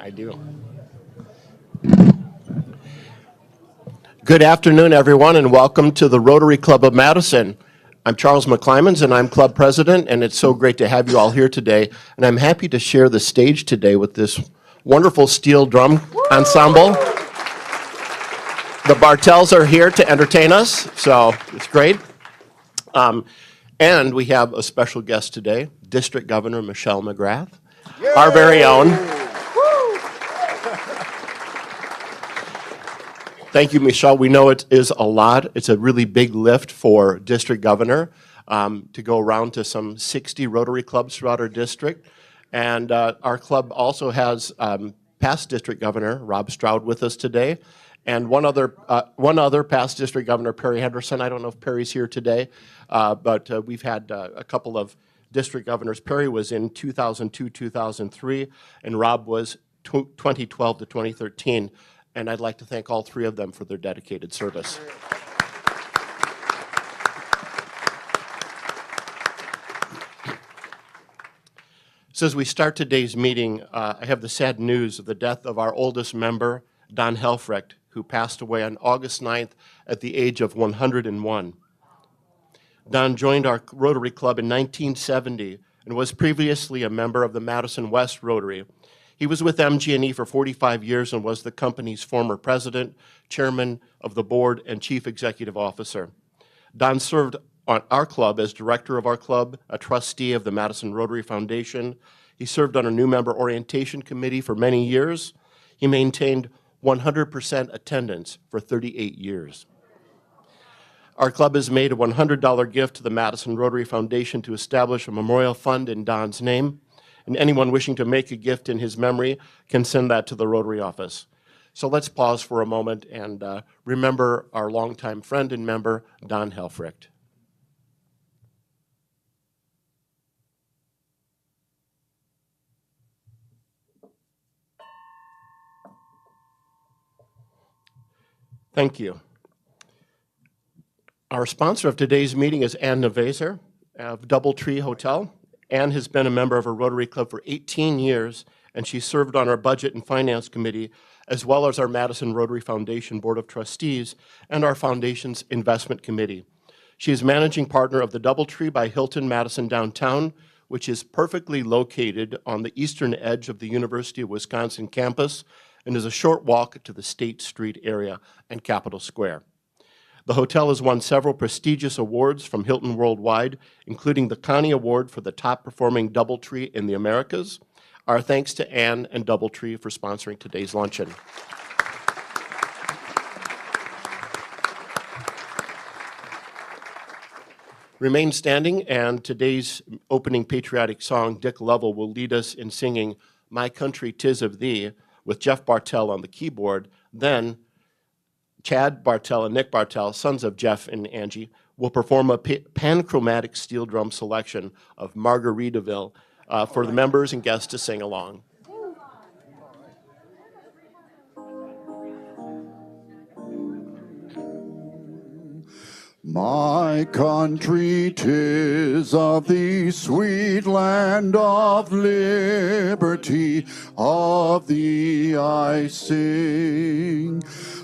I do. Good afternoon, everyone, and welcome to the Rotary Club of Madison. I'm Charles McClymans, and I'm club president, and it's so great to have you all here today. And I'm happy to share the stage today with this wonderful steel drum ensemble. The Bartels are here to entertain us, so it's great. And we have a special guest today, District Governor Michelle McGrath, our very own. Thank you, Michelle. We know it is a lot. It's a really big lift for District Governor to go around to some 60 Rotary clubs throughout our district. And our club also has past District Governor Rob Stroud with us today, and one other past District Governor, Perry Henderson. I don't know if Perry's here today, but we've had a couple of District Governors. Perry was in 2002, 2003, and Rob was 2012 to 2013. And I'd like to thank all three of them for their dedicated service. So as we start today's meeting, I have the sad news of the death of our oldest member, Don Helfrecht, who passed away on August 9th at the age of 101. Don joined our Rotary Club in 1970 and was previously a member of the Madison West Rotary. He was with MG&E for 45 years and was the company's former president, chairman of the board, and chief executive officer. Don served on our club as director of our club, a trustee of the Madison Rotary Foundation. He served on a new member orientation committee for many years. He maintained 100% attendance for 38 years. Our club has made a $100 gift to the Madison Rotary Foundation to establish a memorial fund in Don's name. And anyone wishing to make a gift in his memory can send that to the Rotary office. So let's pause for a moment and remember our longtime friend and member, Don Helfrecht. Thank you. Our sponsor of today's meeting is Ann Neveser of Doubletree Hotel. Ann has been a member of our Rotary Club for 18 years, and she served on our Budget and Finance Committee, as well as our Madison Rotary Foundation Board of Trustees and our Foundation's Investment Committee. She is managing partner of the Doubletree by Hilton Madison Downtown, which is perfectly located on the eastern edge of the University of Wisconsin campus and is a short walk to the State Street area and Capitol Square. The hotel has won several prestigious awards from Hilton Worldwide, including the Connie Award for the top performing Doubletree in the Americas. Our thanks to Ann and Doubletree for sponsoring today's luncheon. Remain standing, and today's opening patriotic song, Dick Lovell, will lead us in singing My Country 'Tis of Thee with Jeff Bartell on the keyboard. Then Chad Bartell and Nick Bartell, sons of Jeff and Angie, will perform a panchromatic steel drum selection of Margaritaville for the members and guests to sing along. My country, 'tis of thee, sweet land of liberty, of thee I sing.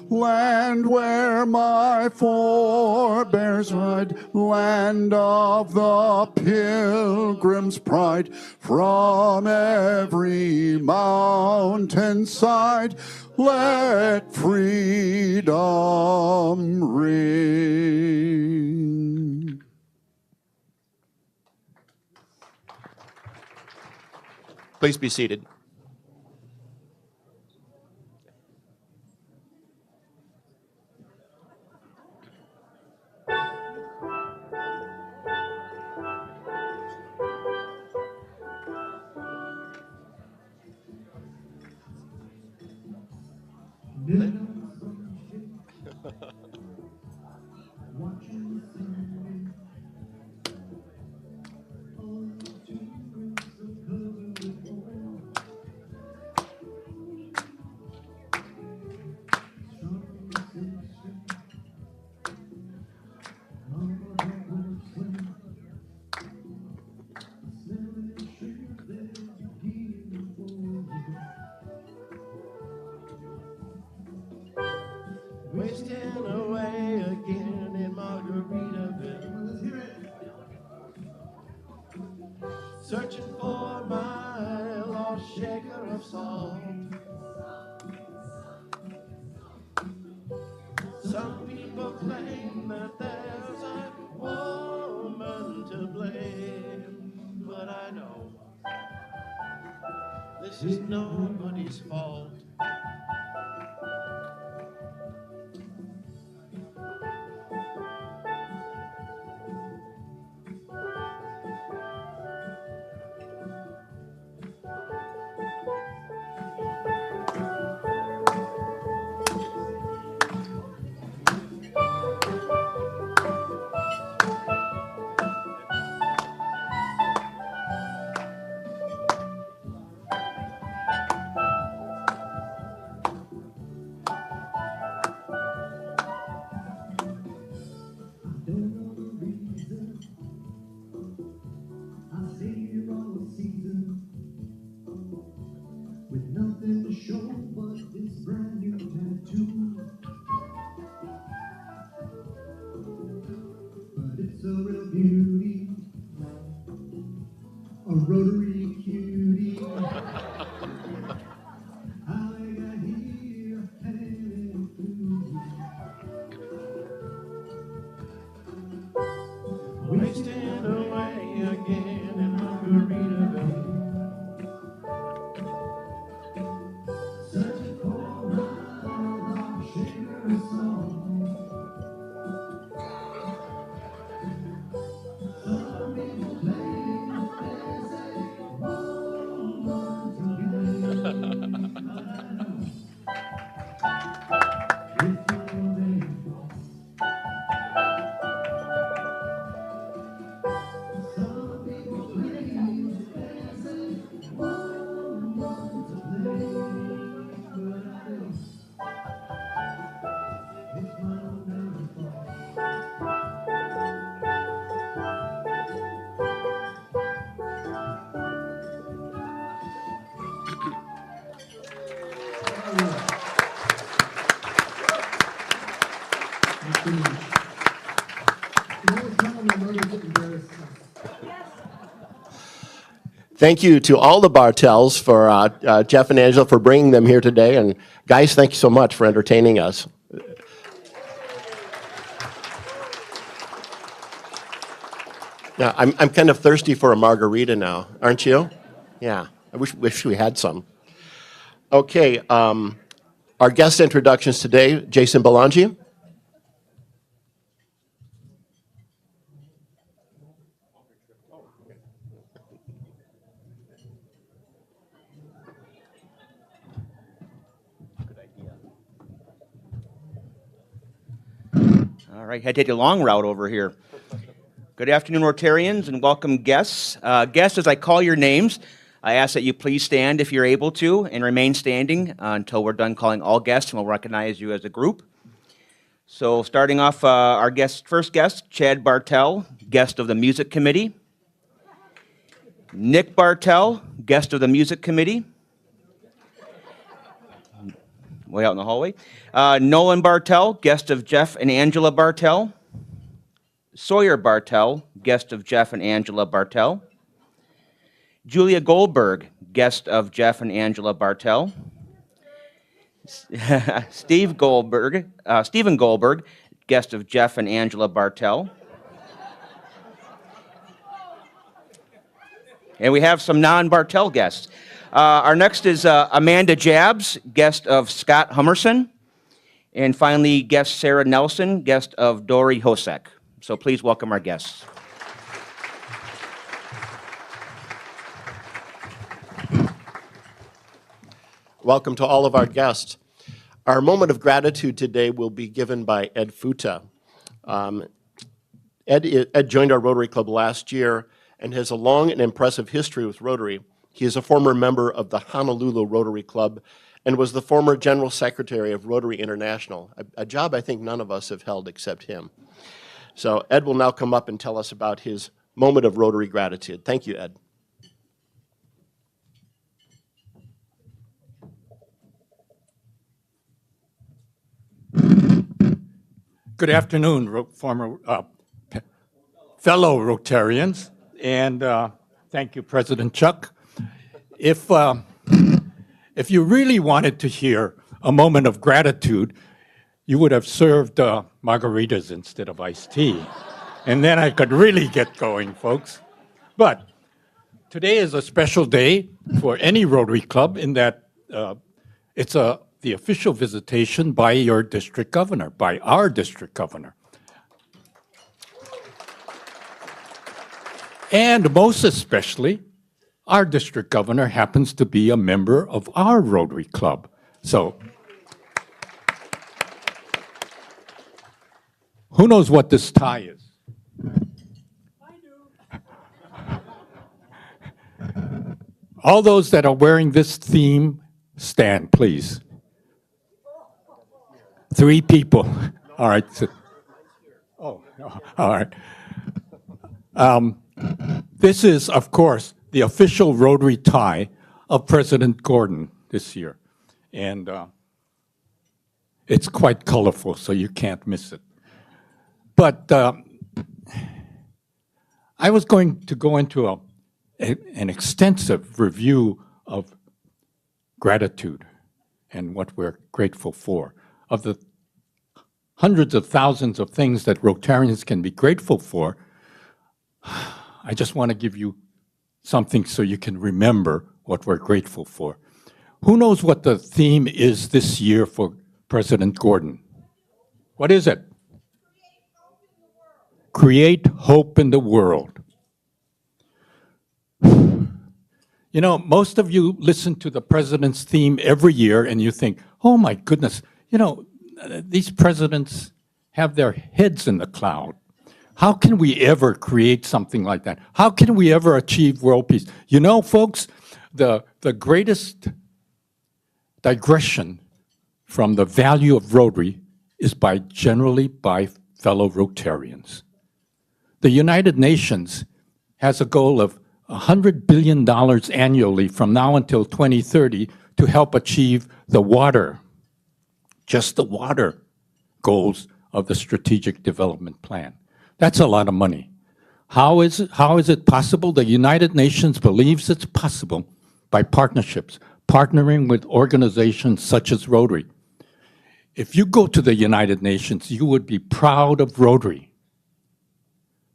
Land where my forebears ride, land of the pilgrim's pride, from every mountainside, let freedom ring. Please be seated. searching for my lost shaker of salt. Some people claim that there's a woman to blame, but I know this is nobody's fault. With nothing to show but this brand new tattoo. But it's a real beauty, a Rotary cutie. How I got here, hanging through. Wasting away again in Margaritaville. Searching for my lost shaker of salt. Some people claim that there's a woman to blame. If you're there, some people claim that there's a woman to blame. But I know it's my own downfall. Thank you to all the Bartels for Jeff and Angela for bringing them here today. And guys, thank you so much for entertaining us. Now, I'm kind of thirsty for a margarita now, aren't you? Yeah, I wish we had some. Okay, our guest introductions today, Jason Belangi. All right, had to take a long route over here. Good afternoon, Rotarians, and welcome guests. Guests, as I call your names, I ask that you please stand if you're able to and remain standing until we're done calling all guests, and we'll recognize you as a group. So starting off, our first guest, Chad Bartell, guest of the Music Committee. Nick Bartell, guest of the Music Committee. Way out in the hallway. Nolan Bartell, guest of Jeff and Angela Bartell. Sawyer Bartell, guest of Jeff and Angela Bartell. Julia Goldberg, guest of Jeff and Angela Bartell. Stephen Goldberg, guest of Jeff and Angela Bartell. And we have some non-Bartell guests. Our next is Amanda Jabs, guest of Scott Hummerson. And finally, guest Sarah Nelson, guest of Dory Hosek. So please welcome our guests. Welcome to all of our guests. Our moment of gratitude today will be given by Ed Futa. Ed joined our Rotary Club last year and has a long and impressive history with Rotary. He is a former member of the Honolulu Rotary Club and was the former General Secretary of Rotary International, a job I think none of us have held except him. So Ed will now come up and tell us about his moment of Rotary gratitude. Thank you, Ed. Good afternoon, fellow Rotarians, and Thank you, President Chuck. If you really wanted to hear a moment of gratitude, you would have served margaritas instead of iced tea. And then I could really get going, folks. But today is a special day for any Rotary Club in that it's the official visitation by your district governor, by our district governor. And most especially, our district governor happens to be a member of our Rotary Club. So, who knows what this tie is? All those that are wearing this theme, stand, please. 3 people. All right. Oh, all right. This is, of course, the official Rotary tie of President Gordon this year. And it's quite colorful, so you can't miss it. But I was going to go into an extensive review of gratitude and what we're grateful for, of the hundreds of thousands of things that Rotarians can be grateful for. I just want to give you something so you can remember what we're grateful for. Who knows what the theme is this year for President Gordon? What is it? Create hope in the world. You know, most of you listen to the president's theme every year and you think, oh my goodness, you know, these presidents have their heads in the cloud. How can we ever create something like that? How can we ever achieve world peace? You know, folks, the greatest digression from the value of Rotary is generally by fellow Rotarians. The United Nations has a goal of $100 billion annually from now until 2030 to help achieve the water, just the water goals of the Strategic Development Plan. That's a lot of money. How is it possible? The United Nations believes it's possible by partnerships, partnering with organizations such as Rotary. If you go to the United Nations, you would be proud of Rotary.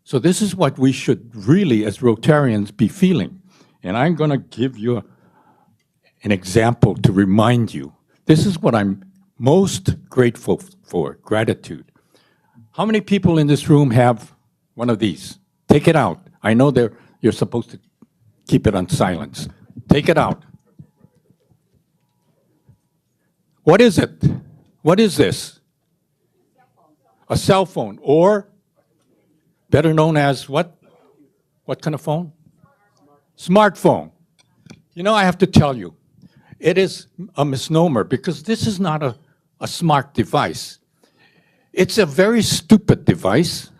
So this is what we should really, as Rotarians, be feeling. And I'm going to give you an example to remind you. This is what I'm most grateful for, gratitude. How many people in this room have one of these? Take it out. I know you're supposed to keep it on silence. Take it out. What is it? What is this? A cell phone, or better known as what? What kind of phone? Smartphone. You know, I have to tell you, it is a misnomer because this is not a smart device. It's a very stupid device,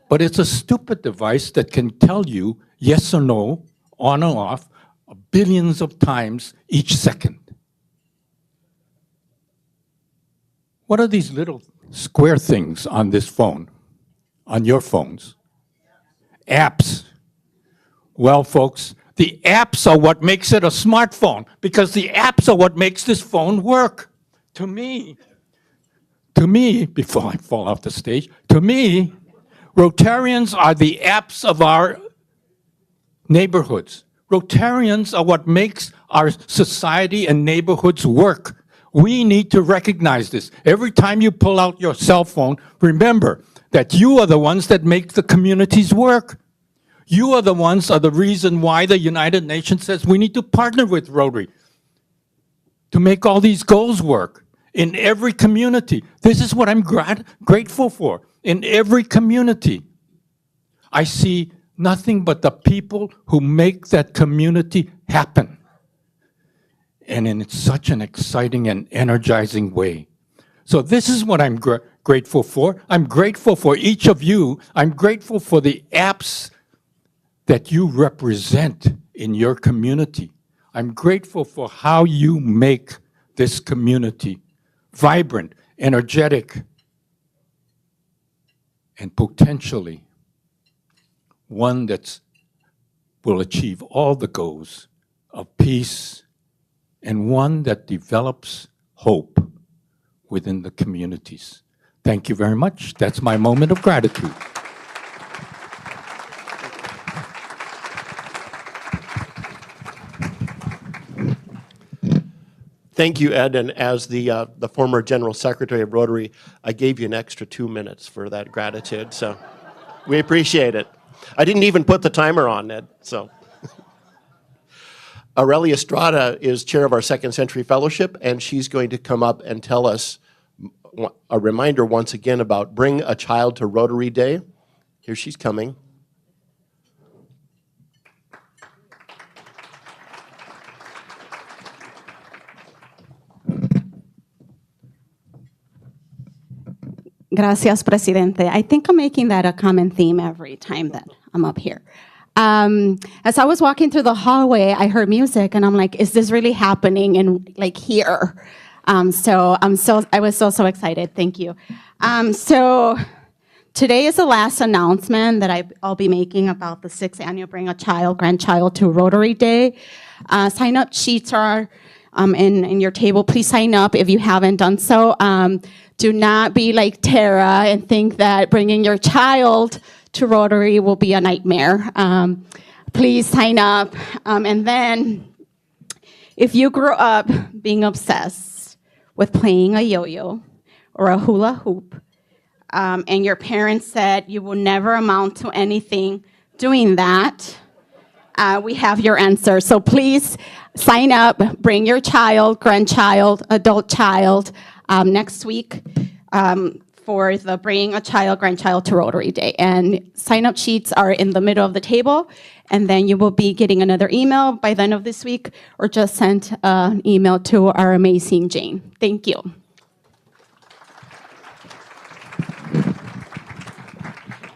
but it's a stupid device that can tell you yes or no, on or off, billions of times each second. What are these little square things on this phone, on your phones? Apps. Well, folks, the apps are what makes it a smartphone because the apps are what makes this phone work. To me, before I fall off the stage, to me, Rotarians are the apps of our neighborhoods. Rotarians are what makes our society and neighborhoods work. We need to recognize this. Every time you pull out your cell phone, remember that you are the ones that make the communities work. You are the ones are the reason why the United Nations says we need to partner with Rotary to make all these goals work in every community. This is what I'm grateful for. In every community, I see nothing but the people who make that community happen. And in such an exciting and energizing way. So this is what I'm grateful for. I'm grateful for each of you. I'm grateful for the apps that you represent in your community. I'm grateful for how you make this community vibrant, energetic, and potentially one that's will achieve all the goals of peace and one that develops hope within the communities. Thank you very much. That's my moment of gratitude. Thank you, Ed. And as the former General Secretary of Rotary, I gave you an extra 2 minutes for that gratitude. So we appreciate it. I didn't even put the timer on, Ed. So Aurelia Estrada is chair of our Second Century Fellowship, and she's going to come up and tell us a reminder once again about Bring a Child to Rotary Day. Here she's coming. Gracias, Presidente. I think I'm making that a common theme every time that I'm up here. As I was walking through the hallway, I heard music, and I'm like, is this really happening in, like, here? I was so excited. Thank you. So today is the last announcement that I'll be making about the 6th annual Bring a Child, Grandchild to Rotary Day. Sign-up sheets are in your table. Please sign up if you haven't done so. Do not be like Tara and think that bringing your child to Rotary will be a nightmare. Please sign up. And then, if you grew up being obsessed with playing a yo-yo or a hula hoop, and your parents said you will never amount to anything doing that, we have your answer. So please sign up, bring your child, grandchild, adult child next week for the Bring a Child, Grandchild to Rotary Day. And sign-up sheets are in the middle of the table, and then you will be getting another email by the end of this week, or just send an email to our amazing Jane. Thank you.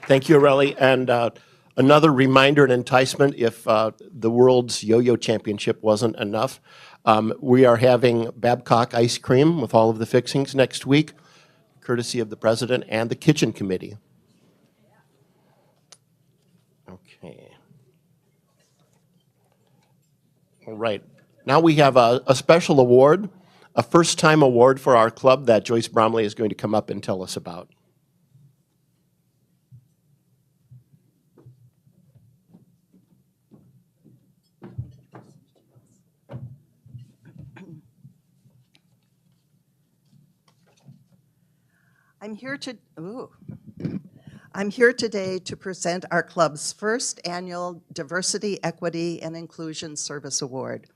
Thank you, Aurelia. And another reminder and enticement, if the World's Yo-Yo Championship wasn't enough, we are having Babcock ice cream with all of the fixings next week, courtesy of the President and the Kitchen Committee. Okay. All right. Now we have a special award, a first-time award for our club that Joyce Bromley is going to come up and tell us about. I'm here today to present our club's first annual Diversity, Equity, and Inclusion Service Award.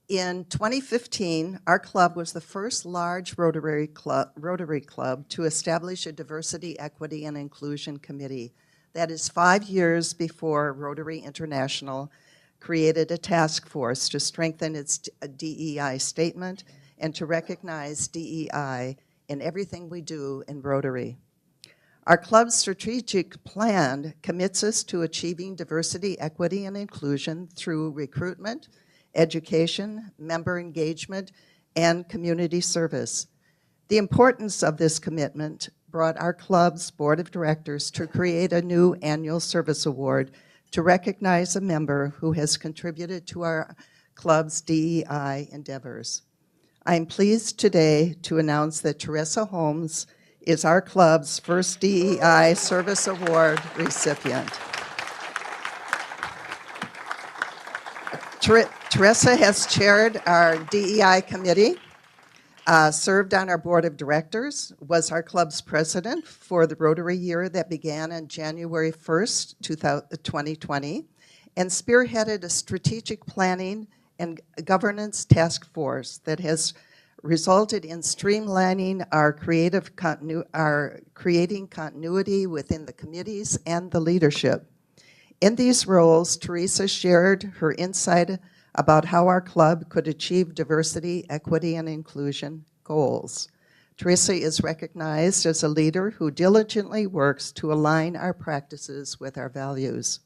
In 2015, our club was the first large Rotary Club to establish a Diversity, Equity, and Inclusion Committee. That is 5 years before Rotary International created a task force to strengthen its DEI statement and to recognize DEI in everything we do in Rotary. Our club's strategic plan commits us to achieving diversity, equity, and inclusion through recruitment, education, member engagement, and community service. The importance of this commitment brought our club's board of directors to create a new annual service award to recognize a member who has contributed to our club's DEI endeavors. I am pleased today to announce that Teresa Holmes is our club's first DEI Service Award recipient. Teresa has chaired our DEI committee, served on our board of directors, was our club's president for the Rotary year that began on January 1st, 2020, and spearheaded a strategic planning and governance task force that has resulted in streamlining our creating continuity within the committees and the leadership. In these roles, Teresa shared her insight about how our club could achieve diversity, equity, and inclusion goals. Teresa is recognized as a leader who diligently works to align our practices with our values.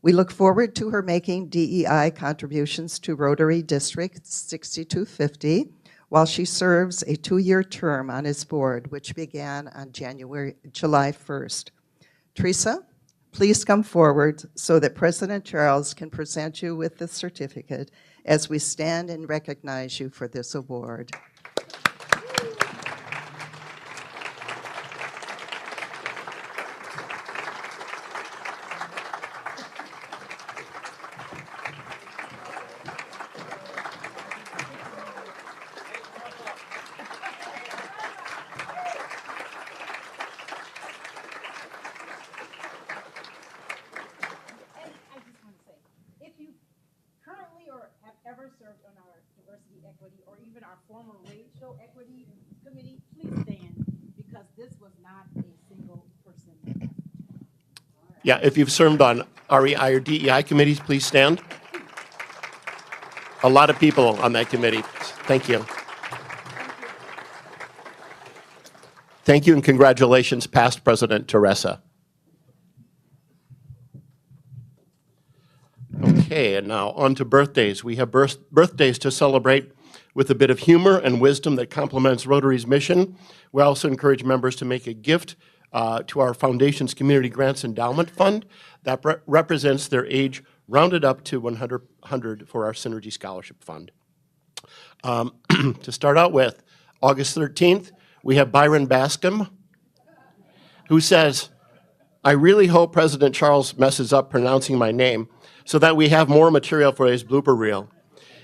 We look forward to her making DEI contributions to Rotary District 6250 while she serves a 2-year term on its board, which began on July 1st. Teresa, Please come forward so that President Charles can present you with the certificate as we stand and recognize you for this award. I just want to say, if you currently or have ever served on our diversity, equity, or even our former racial equity committee, please stand, because this was not a single person. Yeah, if you've served on REI or DEI committees, please stand. A lot of people on that committee. Thank you. Thank you and congratulations, past President Teresa. Okay, and now on to birthdays. We have birthdays to celebrate with a bit of humor and wisdom that complements Rotary's mission. We also encourage members to make a gift to our foundation's Community Grants Endowment Fund that represents their age rounded up to 100 for our Synergy Scholarship Fund. To start out with, August 13th, we have Byron Bascom, who says, "I really hope President Charles messes up pronouncing my name so that we have more material for his blooper reel.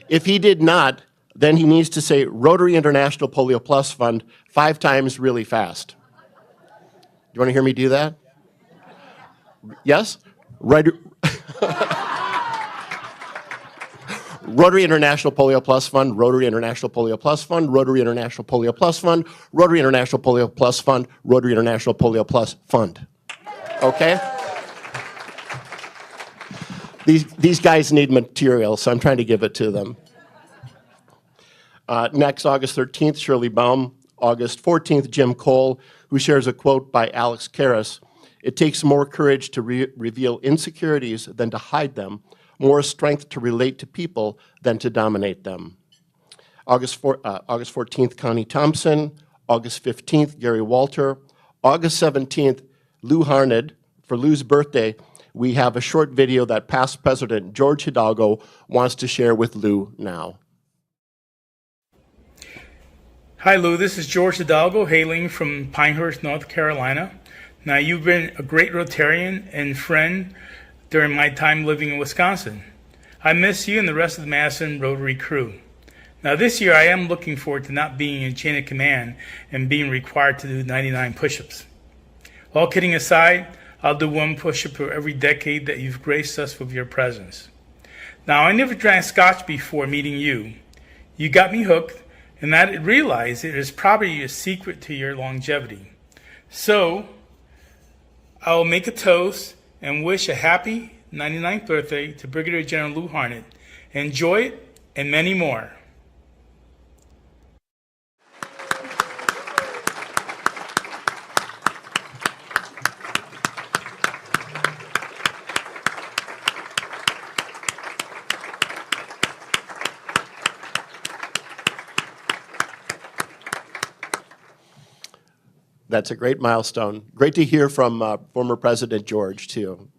If he did not, then he needs to say Rotary International Polio Plus Fund 5 times really fast." Do you want to hear me do that? Yes? Right. Rotary International Polio Plus Fund, Rotary International Polio Plus Fund, Rotary International Polio Plus Fund, Rotary International Polio Plus Fund, Rotary International Polio Plus Fund. Okay? These guys need material, so I'm trying to give it to them. Next, August 13th, Shirley Baum. August 14th, Jim Cole, who shares a quote by Alex Karras. "It takes more courage to reveal insecurities than to hide them, more strength to relate to people than to dominate them." August 14th, Connie Thompson. August 15th, Gary Walter. August 17th, Lou Harned. For Lou's birthday, we have a short video that past President George Hidalgo wants to share with Lou now. Hi Lou, this is George Hidalgo hailing from Pinehurst, North Carolina. Now you've been a great Rotarian and friend during my time living in Wisconsin. I miss you and the rest of the Madison Rotary crew. Now this year I am looking forward to not being in chain of command and being required to do 99 push-ups. All kidding aside, I'll do 1 push-up for every decade that you've graced us with your presence. Now I never drank scotch before meeting you. You got me hooked, and I realized it is probably a secret to your longevity. So, I will make a toast and wish a happy 99th birthday to Brigadier General Lou Harned. Enjoy it, and many more. That's a great milestone. Great to hear from former President George, too.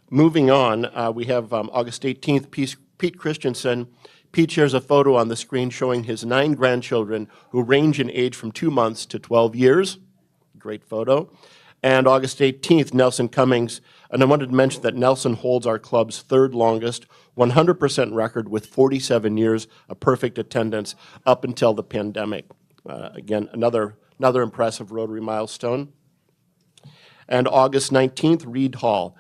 Moving on, we have August 18th, Pete Christensen. Pete shares a photo on the screen showing his 9 grandchildren who range in age from 2 months to 12 years. Great photo. And August 18th, Nelson Cummings. And I wanted to mention that Nelson holds our club's 3rd longest 100% record with 47 years of perfect attendance up until the pandemic. Again, another impressive Rotary milestone. And August 19th, Reed Hall.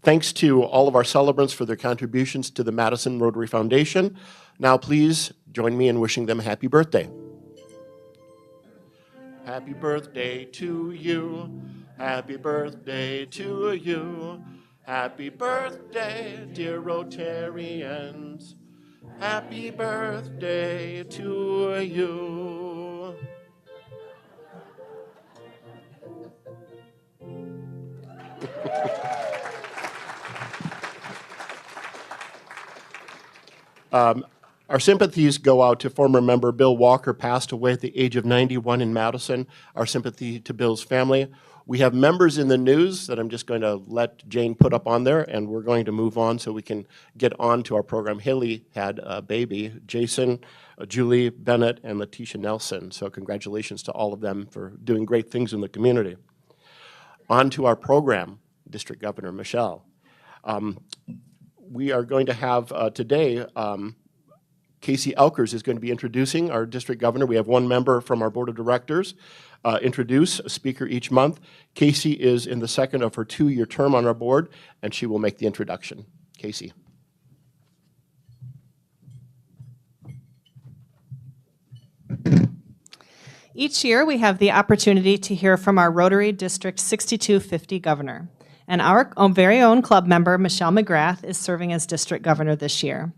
Thanks to all of our celebrants for their contributions to the Madison Rotary Foundation. Now please join me in wishing them a happy birthday. Happy birthday to you. Happy birthday to you. Happy birthday, dear Rotarians. Happy birthday to you. Our sympathies go out to former member Bill Walker, passed away at the age of 91 in Madison. Our sympathy to Bill's family. We have members in the news that I'm just going to let Jane put up on there, and we're going to move on so we can get on to our program. Haley had a baby, Jason, Julie Bennett, and Letitia Nelson. So congratulations to all of them for doing great things in the community. On to our program, District Governor Michelle. We are going to have today, Casey Elkers is going to be introducing our district governor. We have one member from our board of directors introduce a speaker each month. Casey is in the second of her 2-year term on our board, and she will make the introduction. Casey. Each year, we have the opportunity to hear from our Rotary District 6250 governor. And our very own club member, Michelle McGrath, is serving as district governor this year.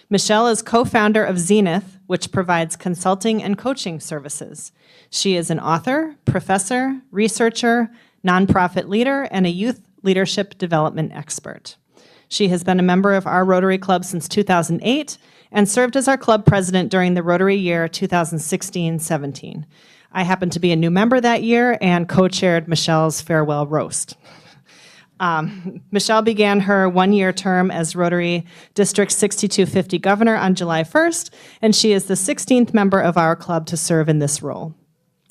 Michelle is co-founder of ZENith, which provides consulting and coaching services. She is an author, professor, researcher, nonprofit leader, and a youth leadership development expert. She has been a member of our Rotary Club since 2008 and served as our club president during the Rotary year 2016-17. I happened to be a new member that year and co-chaired Michelle's farewell roast. Michelle began her 1-year term as Rotary District 6250 governor on July 1st, and she is the 16th member of our club to serve in this role.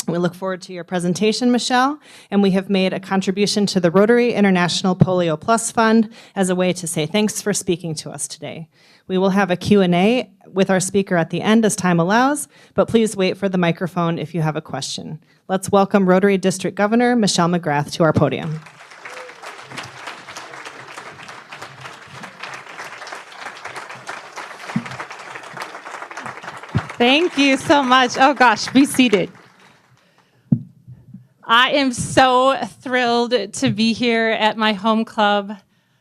We look forward to your presentation, Michelle, and we have made a contribution to the Rotary International Polio Plus Fund as a way to say thanks for speaking to us today. We will have a Q&A with our speaker at the end as time allows, but please wait for the microphone if you have a question. Let's welcome Rotary District Governor Michelle McGrath to our podium. Thank you so much. Oh gosh, be seated. I am so thrilled to be here at my home club.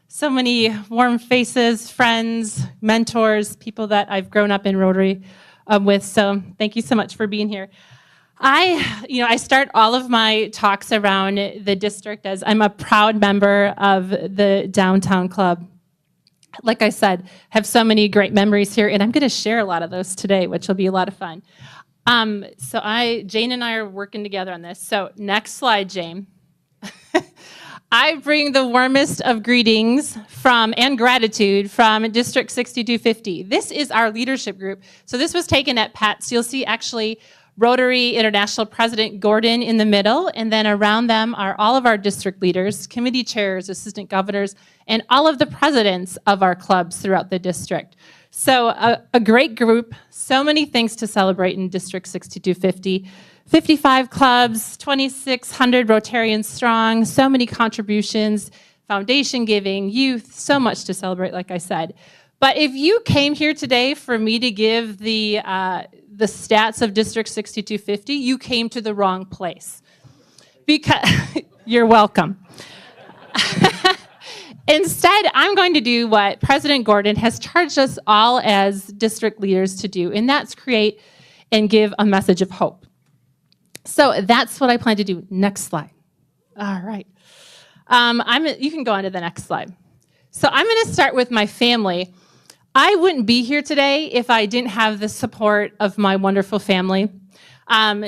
So many warm faces, friends, mentors, people that I've grown up in Rotary with. So thank you so much for being here. I start all of my talks around the district as I'm a proud member of the Downtown Club. Like I said, have so many great memories here, and I'm going to share a lot of those today, which will be a lot of fun. Jane and I are working together on this. So next slide, Jane. I bring the warmest of greetings and gratitude from District 6250. This is our leadership group. So this was taken at PETS. You'll see actually Rotary International President Gordon in the middle, and then around them are all of our district leaders, committee chairs, assistant governors, and all of the presidents of our clubs throughout the district. So a great group, so many things to celebrate in District 6250. 55 clubs, 2,600 Rotarians strong, so many contributions, foundation giving, youth, so much to celebrate, like I said. But if you came here today for me to give the stats of District 6250, you came to the wrong place. Because you're welcome. Instead, I'm going to do what President Gordon has charged us all as district leaders to do, and that's create and give a message of hope. So that's what I plan to do. Next slide. All right. You can go on to the next slide. So I'm going to start with my family. I wouldn't be here today if I didn't have the support of my wonderful family.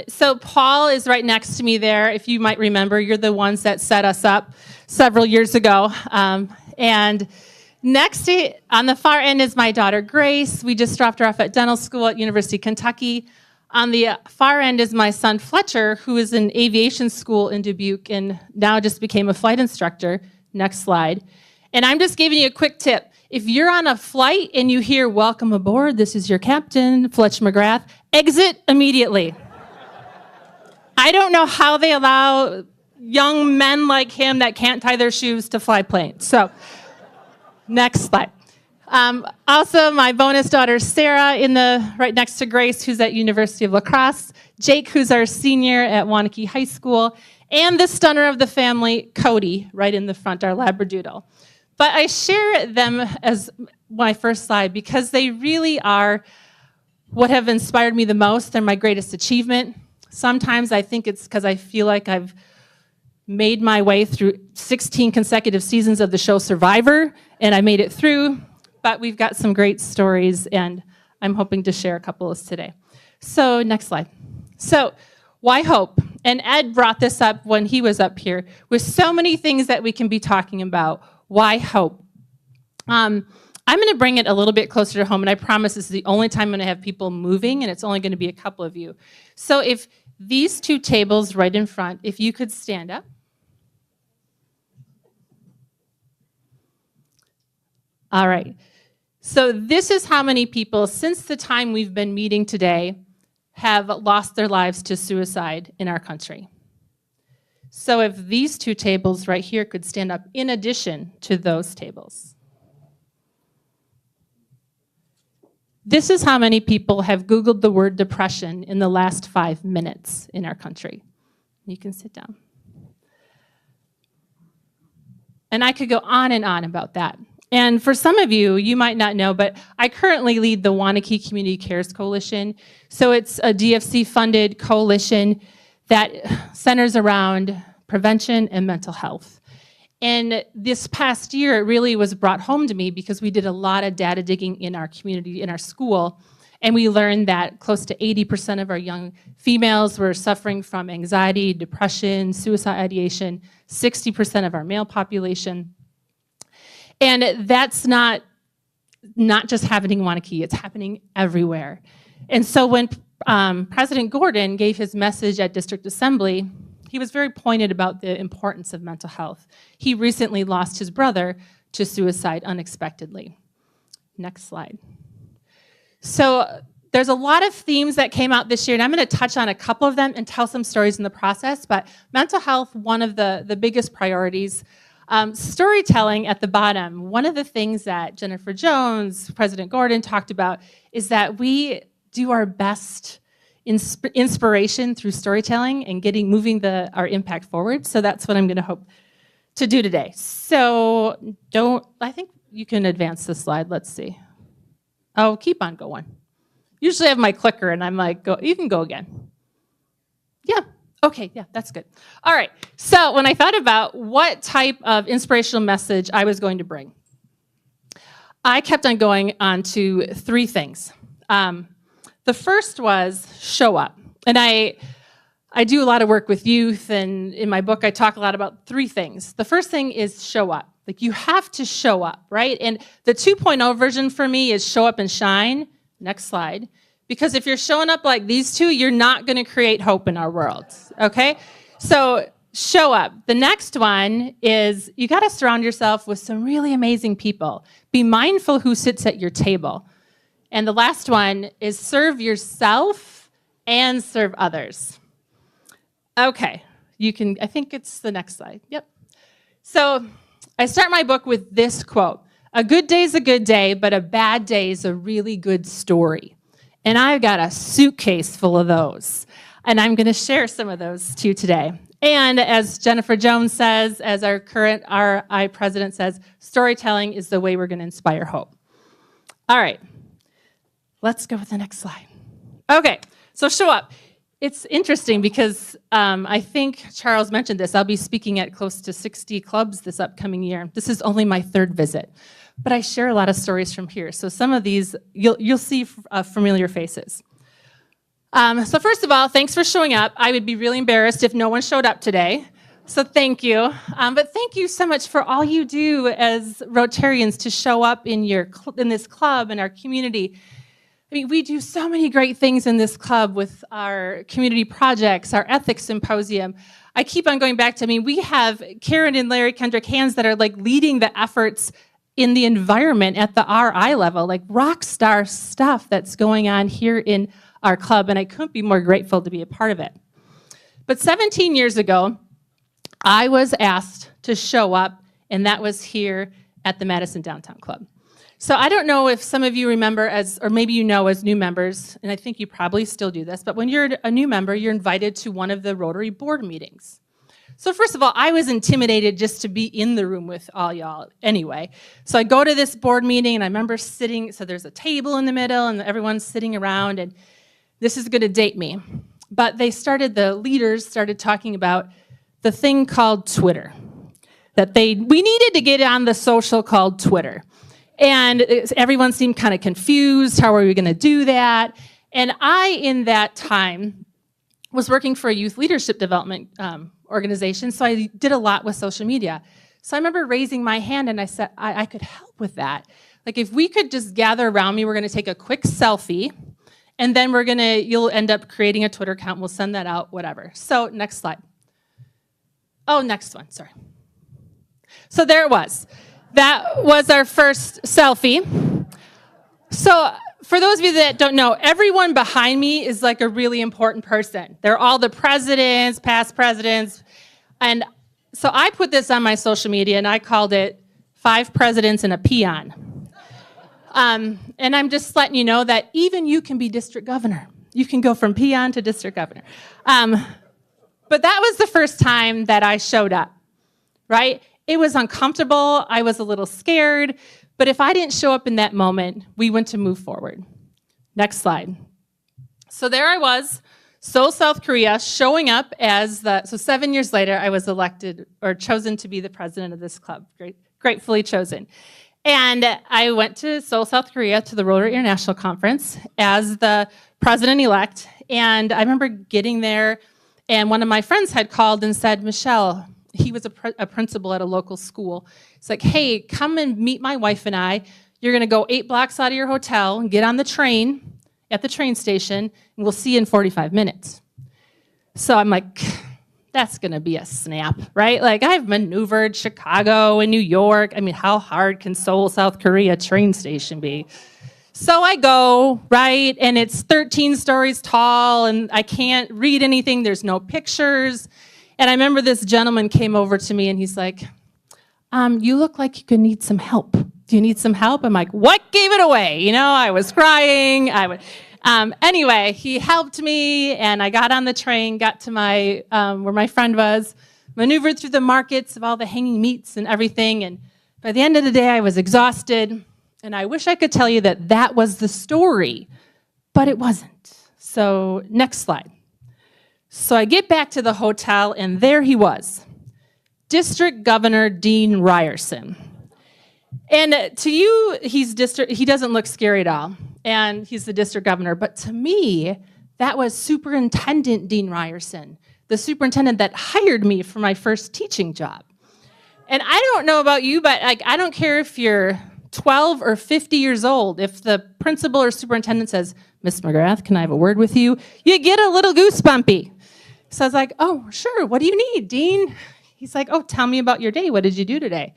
So Paul is right next to me there. If you might remember, you're the ones that set us up several years ago. And next on the far end is my daughter, Grace. We just dropped her off at dental school at University of Kentucky. On the far end is my son, Fletcher, who is in aviation school in Dubuque and now just became a flight instructor. Next slide. And I'm just giving you a quick tip. If you're on a flight and you hear, "Welcome aboard, this is your captain, Fletcher McGrath," exit immediately. I don't know how they allow young men like him that can't tie their shoes to fly planes. So, next slide. Also, my bonus daughter, Sarah, right next to Grace, who's at University of La Crosse. Jake, who's our senior at Wanakee High School. And the stunner of the family, Cody, right in the front, our Labradoodle. But I share them as my first slide because they really are what have inspired me the most. They're my greatest achievement. Sometimes I think it's because I feel like I've made my way through 16 consecutive seasons of the show Survivor, and I made it through. But we've got some great stories, and I'm hoping to share a couple of today. So next slide. So Why hope? And Ed brought this up when he was up here, with so many things that we can be talking about. Why hope? I'm going to bring it a little bit closer to home, and I promise this is the only time I'm going to have people moving, and it's only going to be a couple of you. So if these two tables right in front, if you could stand up. All right. So this is how many people, since the time we've been meeting today, have lost their lives to suicide in our country. So if these two tables right here could stand up in addition to those tables. This is how many people have Googled the word depression in the last 5 minutes in our country. You can sit down. And I could go on and on about that. And for some of you, you might not know, but I currently lead the Wanakee Community Cares Coalition. So it's a DFC-funded coalition that centers around prevention and mental health. And this past year, it really was brought home to me because we did a lot of data digging in our community, in our school, and we learned that close to 80% of our young females were suffering from anxiety, depression, suicide ideation, 60% of our male population. And that's not just happening in Wanakee, it's happening everywhere. And so when President Gordon gave his message at District Assembly, he was very pointed about the importance of mental health. He recently lost his brother to suicide unexpectedly. Next slide. So there's a lot of themes that came out this year, and I'm going to touch on a couple of them and tell some stories in the process, but mental health, one of the biggest priorities. Storytelling at the bottom, one of the things that Jennifer Jones, President Gordon talked about is that we do our best inspiration through storytelling and moving our impact forward. So that's what I'm going to hope to do today. So I think you can advance the slide. Let's see. Oh, keep on going. Usually I have my clicker and I'm like, you can go again. Yeah. Okay, yeah, that's good. All right, so when I thought about what type of inspirational message I was going to bring, I kept on going on to 3 things. The first was show up. And I do a lot of work with youth, and in my book I talk a lot about 3 things. The first thing is show up. Like, you have to show up, right? And the 2.0 version for me is show up and shine. Next slide. Because if you're showing up like these two, you're not going to create hope in our world, okay? So show up. The next one is you got to surround yourself with some really amazing people. Be mindful who sits at your table. And the last one is serve yourself and serve others. Okay, I think it's the next slide. Yep. So I start my book with this quote. A good day's a good day, but a bad day is a really good story. And I've got a suitcase full of those. And I'm going to share some of those too today. And as Jennifer Jones says, as our current RI president says, storytelling is the way we're going to inspire hope. All right, let's go with the next slide. Okay, so show up. It's interesting because I think Charles mentioned this. I'll be speaking at close to 60 clubs this upcoming year. This is only my 3rd visit. But I share a lot of stories from here. So some of these, you'll see familiar faces. So first of all, thanks for showing up. I would be really embarrassed if no one showed up today. So thank you. But thank you so much for all you do as Rotarians to show up in this club, in our community. I mean, we do so many great things in this club with our community projects, our ethics symposium. I keep on going back to, we have Karen and Larry Kendrick Hands that are like leading the efforts in the environment at the RI level, like rock star stuff that's going on here in our club, and I couldn't be more grateful to be a part of it. But 17 years ago, I was asked to show up, and that was here at the Madison Downtown Club. So I don't know if some of you remember or maybe you know as new members, and I think you probably still do this, but when you're a new member, you're invited to one of the Rotary board meetings. So first of all, I was intimidated just to be in the room with all y'all anyway. So I go to this board meeting, and I remember sitting, so there's a table in the middle, and everyone's sitting around, and this is going to date me. But the leaders started talking about the thing called Twitter, that we needed to get on the social called Twitter. And everyone seemed kind of confused. How are we going to do that? And I, in that time, was working for a youth leadership development organization, so I did a lot with social media. So I remember raising my hand and I said, I could help with that. Like if we could just gather around me, we're gonna take a quick selfie, and then you'll end up creating a Twitter account, we'll send that out, whatever. So next slide. Oh, next one, sorry. So there it was. That was our first selfie. So for those of you that don't know, everyone behind me is like a really important person. They're all the presidents, past presidents. And so I put this on my social media and I called it 5 Presidents and a Peon. And I'm just letting you know that even you can be district governor. You can go from peon to district governor. But that was the first time that I showed up, right? It was uncomfortable. I was a little scared. But if I didn't show up in that moment, we went to move forward. Next slide. So there I was, Seoul, South Korea, showing up so 7 years later, I was elected or chosen to be the president of this club, gratefully chosen. And I went to Seoul, South Korea to the Rotary International Conference as the president-elect. And I remember getting there, and one of my friends had called and said, Michelle, he was a principal at a local school. It's like, hey, come and meet my wife and I. You're gonna go 8 blocks out of your hotel and get on the train at the train station, and we'll see you in 45 minutes. So I'm like, that's gonna be a snap, right? Like I've maneuvered Chicago and New York. I mean, how hard can Seoul, South Korea train station be? So I go, right? And it's 13 stories tall and I can't read anything. There's no pictures. And I remember this gentleman came over to me and he's like, you look like you could need some help. Do you need some help? I'm like, what gave it away? You know, I was crying. Anyway, he helped me and I got on the train, got to where my friend was, maneuvered through the markets of all the hanging meats and everything. And by the end of the day, I was exhausted. And I wish I could tell you that that was the story, but it wasn't. So next slide. So I get back to the hotel and there he was, District Governor Dean Ryerson. And to you, he doesn't look scary at all. And he's the district governor. But to me, that was Superintendent Dean Ryerson, the superintendent that hired me for my first teaching job. And I don't know about you, but I don't care if you're 12 or 50 years old. If the principal or superintendent says, Miss McGrath, can I have a word with you? You get a little goosebumpy. So I was like, oh, sure. What do you need, Dean? He's like, oh, tell me about your day. What did you do today?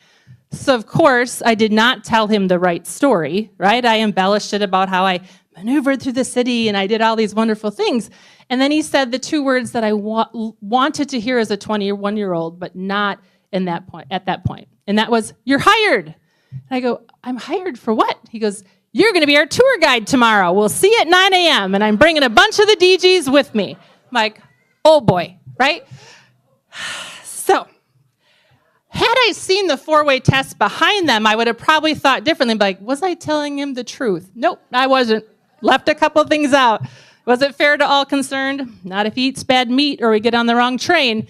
So, of course, I did not tell him the right story, right? I embellished it about how I maneuvered through the city and I did all these wonderful things. And then he said the 2 words that I wanted to hear as a 21-year-old, but not at that point. And that was, you're hired. And I go, I'm hired for what? He goes, you're going to be our tour guide tomorrow. We'll see you at 9 a.m. And I'm bringing a bunch of the DGs with me. I'm like, oh boy, right? So, had I seen the 4-way test behind them, I would have probably thought differently. Like, was I telling him the truth? Nope, I wasn't. Left a couple of things out. Was it fair to all concerned? Not if he eats bad meat or we get on the wrong train.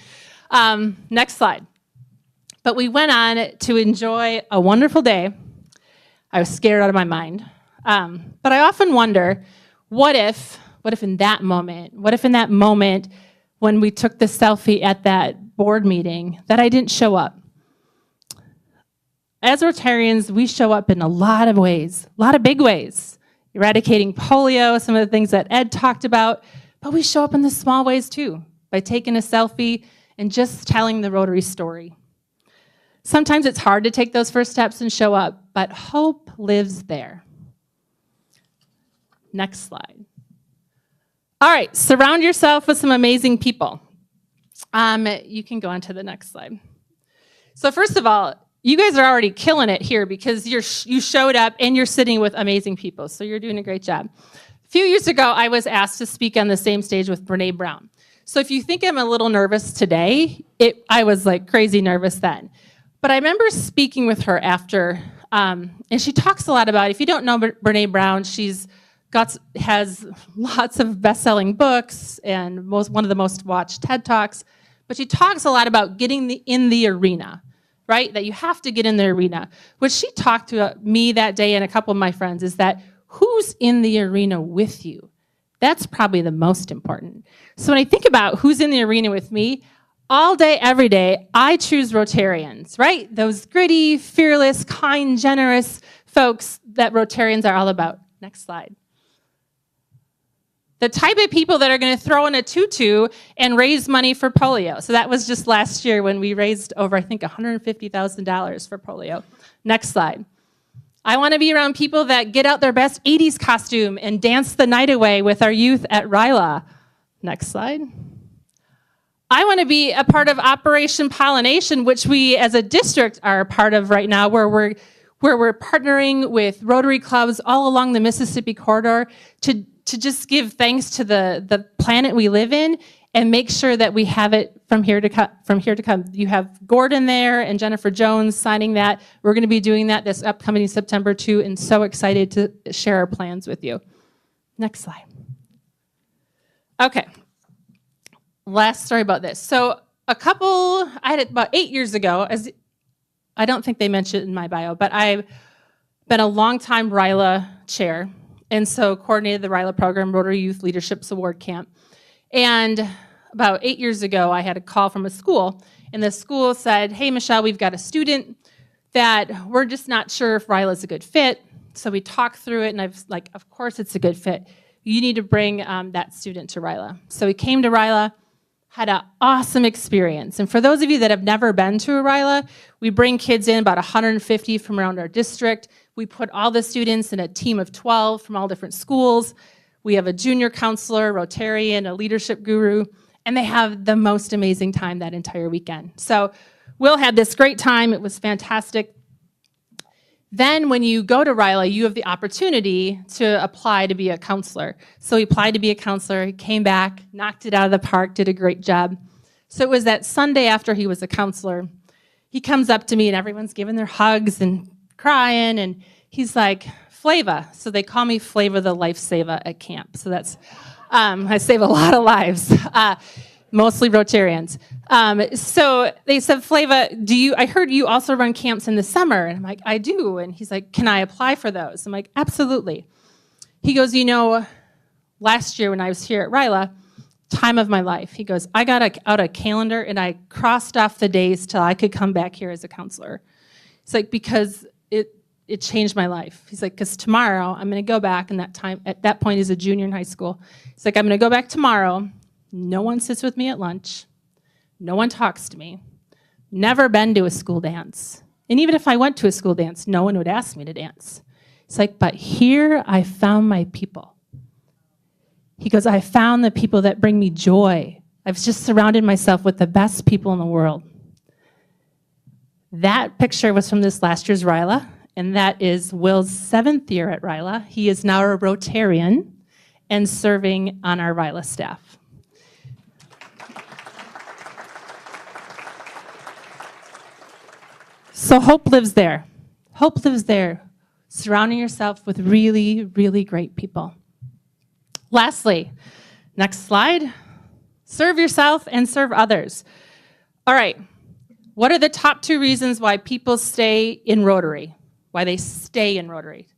Next slide. But we went on to enjoy a wonderful day. I was scared out of my mind. But I often wonder, what if in that moment when we took the selfie at that board meeting, that I didn't show up? As Rotarians, we show up in a lot of ways, a lot of big ways. Eradicating polio, some of the things that Ed talked about, but we show up in the small ways too, by taking a selfie and just telling the Rotary story. Sometimes it's hard to take those first steps and show up, but hope lives there. Next slide. All right, surround yourself with some amazing people. You can go on to the next slide. So first of all, you guys are already killing it here because you showed up and you're sitting with amazing people, so you're doing a great job. A few years ago, I was asked to speak on the same stage with Brene Brown. So if you think I'm a little nervous today, I was like crazy nervous then. But I remember speaking with her after, and she talks a lot about, if you don't know Brene Brown, has lots of best-selling books and one of the most watched TED Talks, but she talks a lot about getting in the arena, right? That you have to get in the arena. What she talked to me that day and a couple of my friends is that who's in the arena with you? That's probably the most important. So when I think about who's in the arena with me, all day, every day, I choose Rotarians, right? Those gritty, fearless, kind, generous folks that Rotarians are all about. Next slide. The type of people that are going to throw in a tutu and raise money for polio. So that was just last year when we raised over, I think, $150,000 for polio. Next slide. I want to be around people that get out their best 80s costume and dance the night away with our youth at RILA. Next slide. I want to be a part of Operation Pollination, which we as a district are a part of right now, where we're partnering with Rotary Clubs all along the Mississippi corridor to just give thanks to the planet we live in and make sure that we have it from here to come. You have Gordon there and Jennifer Jones signing that. We're going to be doing that this upcoming September too, and so excited to share our plans with you. Next slide. Okay. Last story about this. So I had it about 8 years ago, I don't think they mentioned it in my bio, but I've been a longtime RILA chair, and so coordinated the RILA program, Rotary Youth Leadership Award Camp. And about 8 years ago, I had a call from a school, and the school said, hey, Michelle, we've got a student that we're just not sure if RILA is a good fit. So we talked through it, and I was like, of course it's a good fit. You need to bring that student to RILA. So he came to RILA, had an awesome experience. And for those of you that have never been to a RILA, we bring kids in, about 150 from around our district. We put all the students in a team of 12 from all different schools. We have a junior counselor, Rotarian, a leadership guru, and they have the most amazing time that entire weekend. So Will had this great time. It was fantastic. Then when you go to RILA, you have the opportunity to apply to be a counselor. So he applied to be a counselor, he came back, knocked it out of the park, did a great job. So it was that Sunday after he was a counselor, he comes up to me and everyone's giving their hugs and crying, and he's like, Flava. So they call me Flava the Life Saver at camp. So that's, I save a lot of lives. Mostly Rotarians. So they said, Flava, I heard you also run camps in the summer. And I'm like, I do. And he's like, can I apply for those? I'm like, absolutely. He goes, last year when I was here at RILA, time of my life, he goes, I got out a calendar and I crossed off the days till I could come back here as a counselor. It's like, because it changed my life. He's like, because tomorrow I'm going to go back, and at that point he's a junior in high school. He's like, I'm going to go back tomorrow. No one sits with me at lunch. No one talks to me. Never been to a school dance. And even if I went to a school dance, no one would ask me to dance. It's like, but here I found my people. He goes, I found the people that bring me joy. I've just surrounded myself with the best people in the world. That picture was from this last year's RILA, and that is Will's 7th year at RILA. He is now a Rotarian and serving on our RILA staff. So hope lives there. Hope lives there, surrounding yourself with really, really great people. Lastly, next slide, serve yourself and serve others. All right, what are the top 2 reasons why people stay in Rotary? Why they stay in Rotary?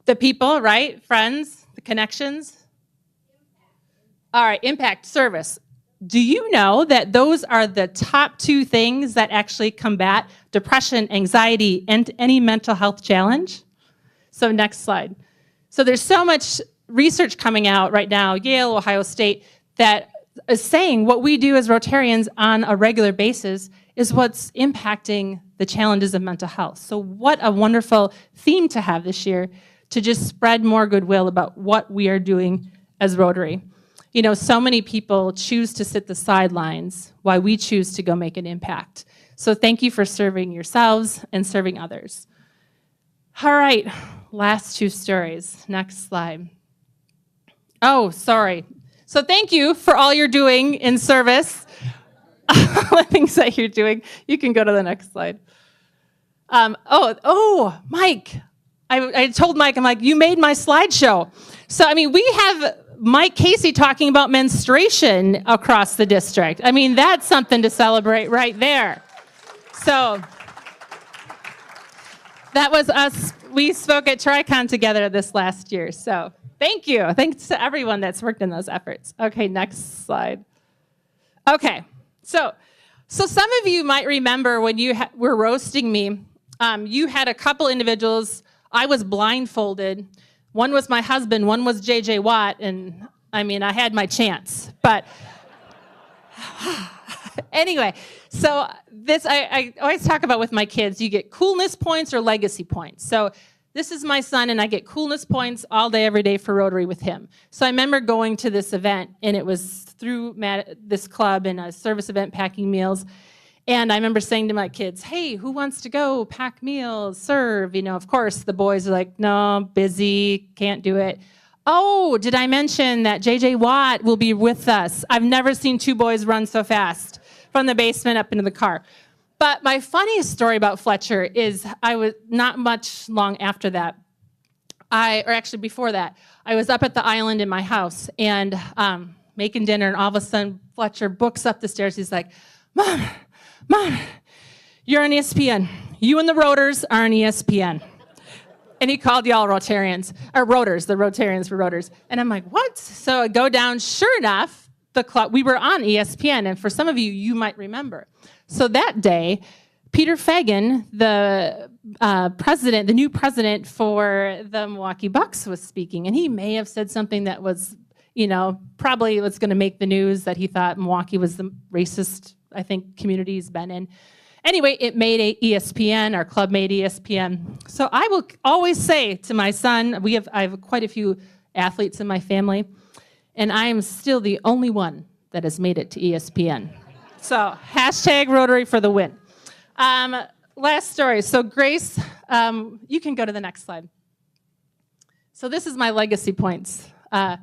The people, right? Friends, the connections. All right, impact, service. Do you know that those are the top 2 things that actually combat depression, anxiety, and any mental health challenge? So next slide. So there's so much research coming out right now, Yale, Ohio State, that is saying what we do as Rotarians on a regular basis is what's impacting the challenges of mental health. So what a wonderful theme to have this year, to just spread more goodwill about what we are doing as Rotary. So many people choose to sit the sidelines while we choose to go make an impact. So thank you for serving yourselves and serving others. All right, last 2 stories. Next slide. Oh, sorry. So thank you for all you're doing in service. All the things that you're doing. You can go to the next slide. Mike. I told Mike, I'm like, you made my slideshow. So, we have Mike Casey talking about menstruation across the district. That's something to celebrate right there. So that was us. We spoke at TriCon together this last year. So Thank you. Thanks to everyone that's worked in those efforts. Okay, next slide. Okay, so some of you might remember when you were roasting me, you had a couple individuals. I was blindfolded. One was my husband, one was J.J. Watt, and I mean, I had my chance. But anyway, so this, I always talk about with my kids, you get coolness points or legacy points. So this is my son, and I get coolness points all day, every day for Rotary with him. So I remember going to this event, and it was through this club and a service event packing meals. And I remember saying to my kids, hey, who wants to go pack meals, serve? You know, of course, the boys are like, no, busy, can't do it. Oh, did I mention that J.J. Watt will be with us? I've never seen two boys run so fast from the basement up into the car. But my funniest story about Fletcher is I was not much long after that, or actually before that, I was up at the island in my house and making dinner, and all of a sudden Fletcher books up the stairs. He's like, Mom, you're on ESPN. You and the Rotors are on ESPN. And he called y'all Rotarians, or Rotors, the Rotarians for Rotors. And I'm like, what? So I go down, sure enough, the club, we were on ESPN, and for some of you, you might remember. So that day, Peter Fagan, the president, the new president for the Milwaukee Bucks, was speaking, and he may have said something that was, you know, probably was going to make the news, that he thought Milwaukee was the racist, I think, community he's been in. Anyway, it made ESPN, our club made ESPN. So I will always say to my son, I have quite a few athletes in my family, and I am still the only one that has made it to ESPN. So hashtag Rotary for the win. Last story. So Grace, you can go to the next slide. So this is my legacy points. Like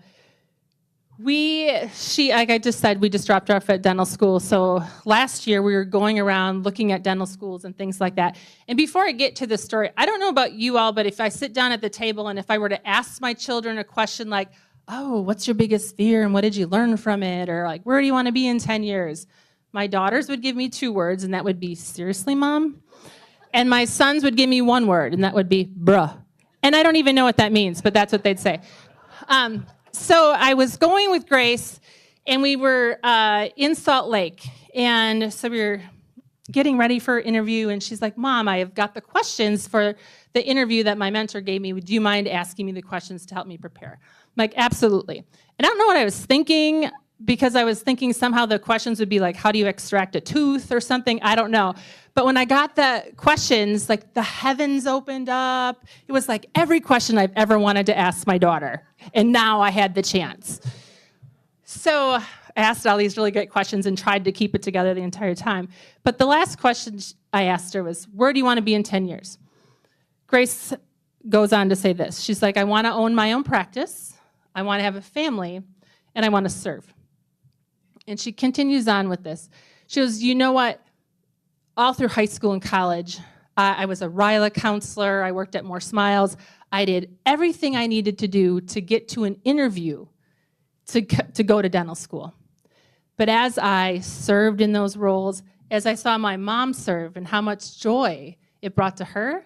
I just said, we just dropped her off at dental school. So last year we were going around looking at dental schools and things like that. And before I get to this story, I don't know about you all, but if I sit down at the table and if I were to ask my children a question like, oh, what's your biggest fear and what did you learn from it? Or like, where do you want to be in 10 years? My daughters would give me 2 words, and that would be, seriously, Mom? And my sons would give me 1 word, and that would be, bruh. And I don't even know what that means, but that's what they'd say. So I was going with Grace, and we were in Salt Lake. And so we were getting ready for an interview, and she's like, Mom, I have got the questions for the interview that my mentor gave me. Would you mind asking me the questions to help me prepare? I'm like, absolutely. And I don't know what I was thinking, because I was thinking somehow the questions would be like, how do you extract a tooth or something? I don't know. But when I got the questions, like the heavens opened up. It was like every question I've ever wanted to ask my daughter. And now I had the chance. So I asked all these really great questions and tried to keep it together the entire time. But the last question I asked her was, where do you want to be in 10 years? Grace goes on to say this. She's like, I want to own my own practice. I want to have a family. And I want to serve. And she continues on with this. She goes, you know what? All through high school and college, I was a RILA counselor. I worked at More Smiles. I did everything I needed to do to get to an interview to go to dental school. But as I served in those roles, as I saw my mom serve and how much joy it brought to her,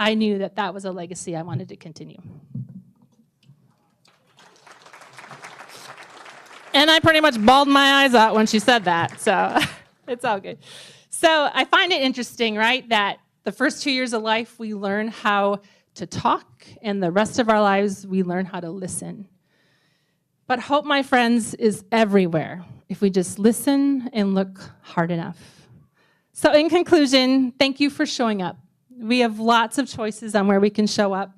I knew that that was a legacy I wanted to continue. And I pretty much bawled my eyes out when she said that, so it's all good. So I find it interesting, right, that the first 2 years of life we learn how to talk, and the rest of our lives we learn how to listen. But hope, my friends, is everywhere if we just listen and look hard enough. So in conclusion, thank you for showing up. We have lots of choices on where we can show up.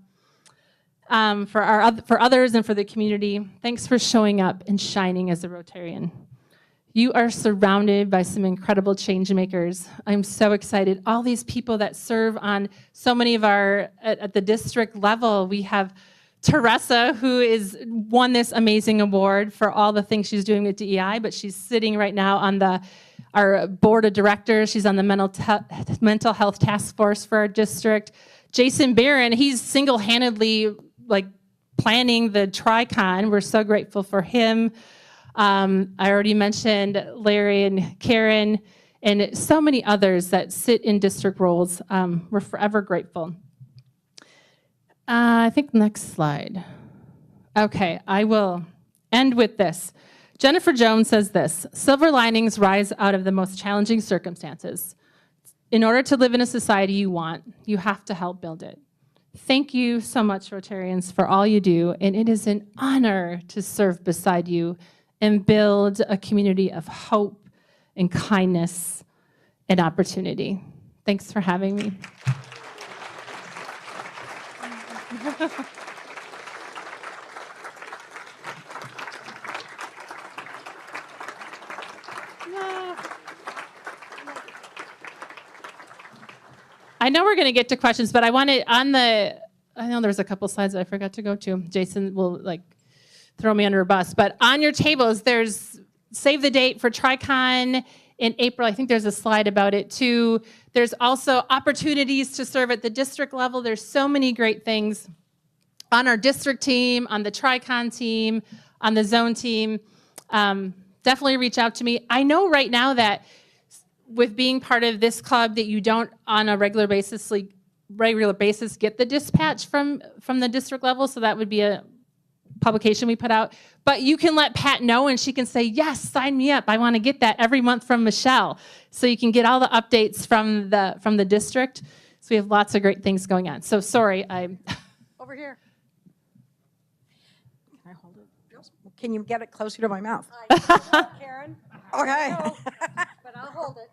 For others and for the community, thanks for showing up and shining as a Rotarian. You are surrounded by some incredible change makers. I'm so excited. All these people that serve on so many of at the district level. We have Teresa, who won this amazing award for all the things she's doing with DEI, but she's sitting right now on our board of directors. She's on the mental health task force for our district. Jason Barron, he's single-handedly planning the Tri-Con. We're so grateful for him. I already mentioned Larry and Karen and so many others that sit in district roles. We're forever grateful. I think next slide. Okay, I will end with this. Jennifer Jones says this: silver linings rise out of the most challenging circumstances. In order to live in a society you want, you have to help build it. Thank you so much, Rotarians, for all you do, and it is an honor to serve beside you and build a community of hope and kindness and opportunity. Thanks for having me. I know we're going to get to questions, but I wanted I know there's a couple slides that I forgot to go to. Jason will throw me under a bus, but on your tables, there's save the date for TriCon in April. I think there's a slide about it too. There's also opportunities to serve at the district level. There's so many great things on our district team, on the TriCon team, on the zone team. Definitely reach out to me. I know right now that with being part of this club that you don't on a regular basis get the dispatch from the district level, so that would be a publication we put out. But you can let Pat know and she can say, yes, sign me up. I want to get that every month from Michelle. So you can get all the updates from the district. So we have lots of great things going on. So sorry, I'm Over here. Can I hold it? Can you get it closer to my mouth? Karen. Okay. But I'll hold it.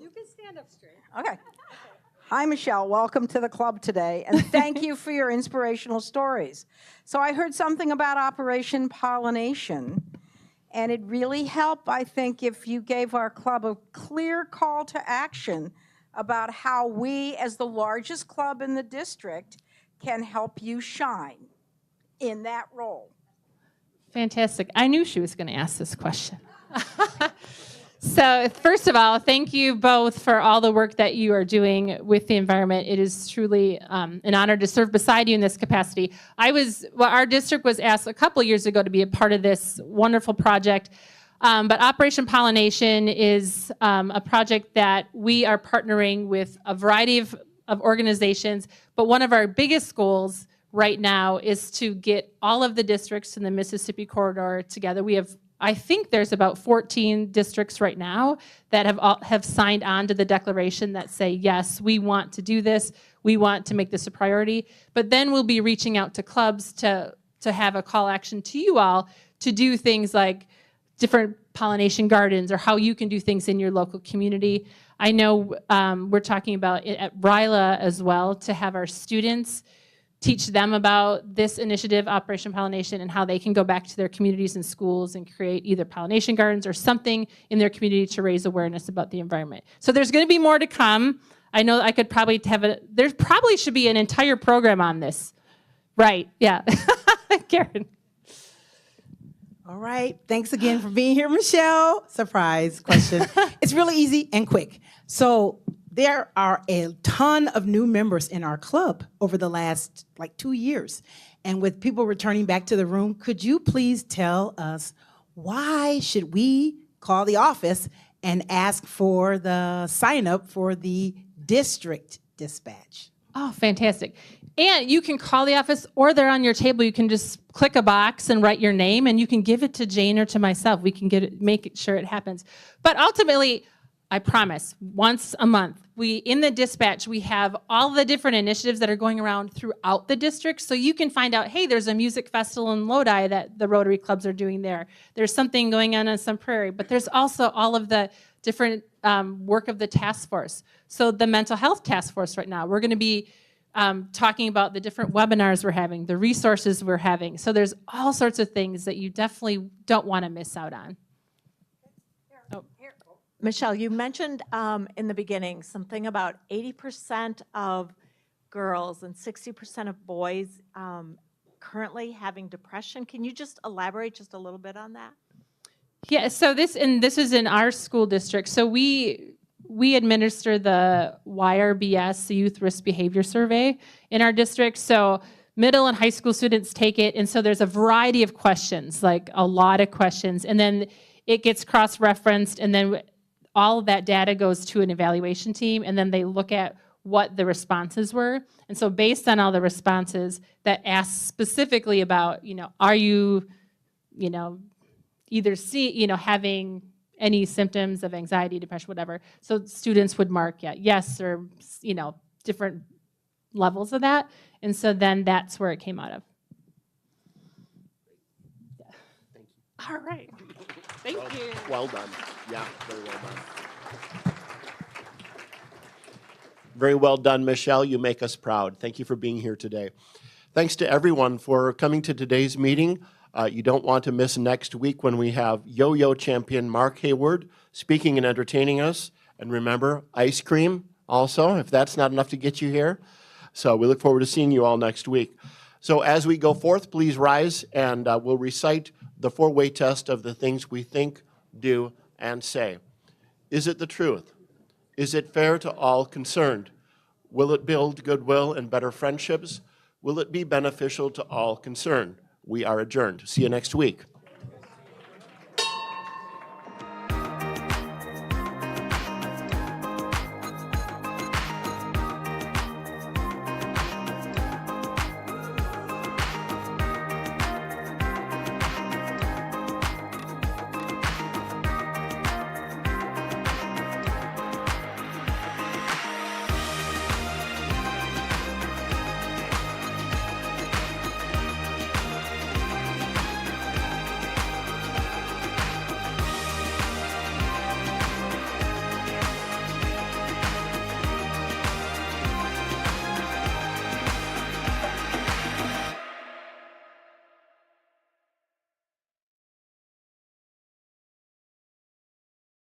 You can stand up straight. Okay. Hi, Michelle. Welcome to the club today, and thank you for your inspirational stories. So I heard something about Operation Pollination, and it'd really help, I think, if you gave our club a clear call to action about how we, as the largest club in the district, can help you shine in that role. fantastic. I knew she was going to ask this question. So first of all, thank you both for all the work that you are doing with the environment. It is truly an honor to serve beside you in this capacity. Our district was asked a couple of years ago to be a part of this wonderful project. But Operation Pollination is a project that we are partnering with a variety of organizations. But one of our biggest goals right now is to get all of the districts in the Mississippi corridor together. I think there's about 14 districts right now that have signed on to the declaration that say, yes, we want to do this. We want to make this a priority. But then we'll be reaching out to clubs to have a call action to you all to do things like different pollination gardens or how you can do things in your local community. I know we're talking about it at RILA as well, to have our students teach them about this initiative, Operation Pollination, and how they can go back to their communities and schools and create either pollination gardens or something in their community to raise awareness about the environment. So there's going to be more to come. I know I could probably there probably should be an entire program on this. Right, yeah. Karen. All right, thanks again for being here, Michelle. Surprise question. It's really easy and quick. So there are a ton of new members in our club over the last 2 years. And with people returning back to the room, could you please tell us why should we call the office and ask for the sign up for the district dispatch? Oh, fantastic. And you can call the office or they're on your table. You can just click a box and write your name and you can give it to Jane or to myself. We can make sure it happens. But ultimately, I promise, once a month, in the dispatch, we have all the different initiatives that are going around throughout the district. So you can find out, hey, there's a music festival in Lodi that the Rotary Clubs are doing there. There's something going on some prairie. But there's also all of the different work of the task force. So the mental health task force right now, we're going to be talking about the different webinars we're having, the resources we're having. So there's all sorts of things that you definitely don't want to miss out on. Michelle, you mentioned in the beginning something about 80% of girls and 60% of boys currently having depression. Can you just elaborate just a little bit on that? Yeah, so this is in our school district. So we administer the YRBS, the Youth Risk Behavior Survey, in our district. So middle and high school students take it, and so there's a variety of questions, like a lot of questions, and then it gets cross-referenced, and then all of that data goes to an evaluation team, and then they look at what the responses were. And so based on all the responses that asked specifically about, are you, either having any symptoms of anxiety, depression, whatever. So students would mark yes or, different levels of that. And so then that's where it came out of. All right. Thank you. Well done. Yeah, very well done. Very well done, Michelle. You make us proud. Thank you for being here today. Thanks to everyone for coming to today's meeting. You don't want to miss next week when we have yo-yo champion Mark Hayward speaking and entertaining us. And remember, ice cream also, if that's not enough to get you here. So we look forward to seeing you all next week. So as we go forth, please rise, and we'll recite the four-way test of the things we think, do, and say. Is it the truth? Is it fair to all concerned? Will it build goodwill and better friendships? Will it be beneficial to all concerned? We are adjourned. See you next week.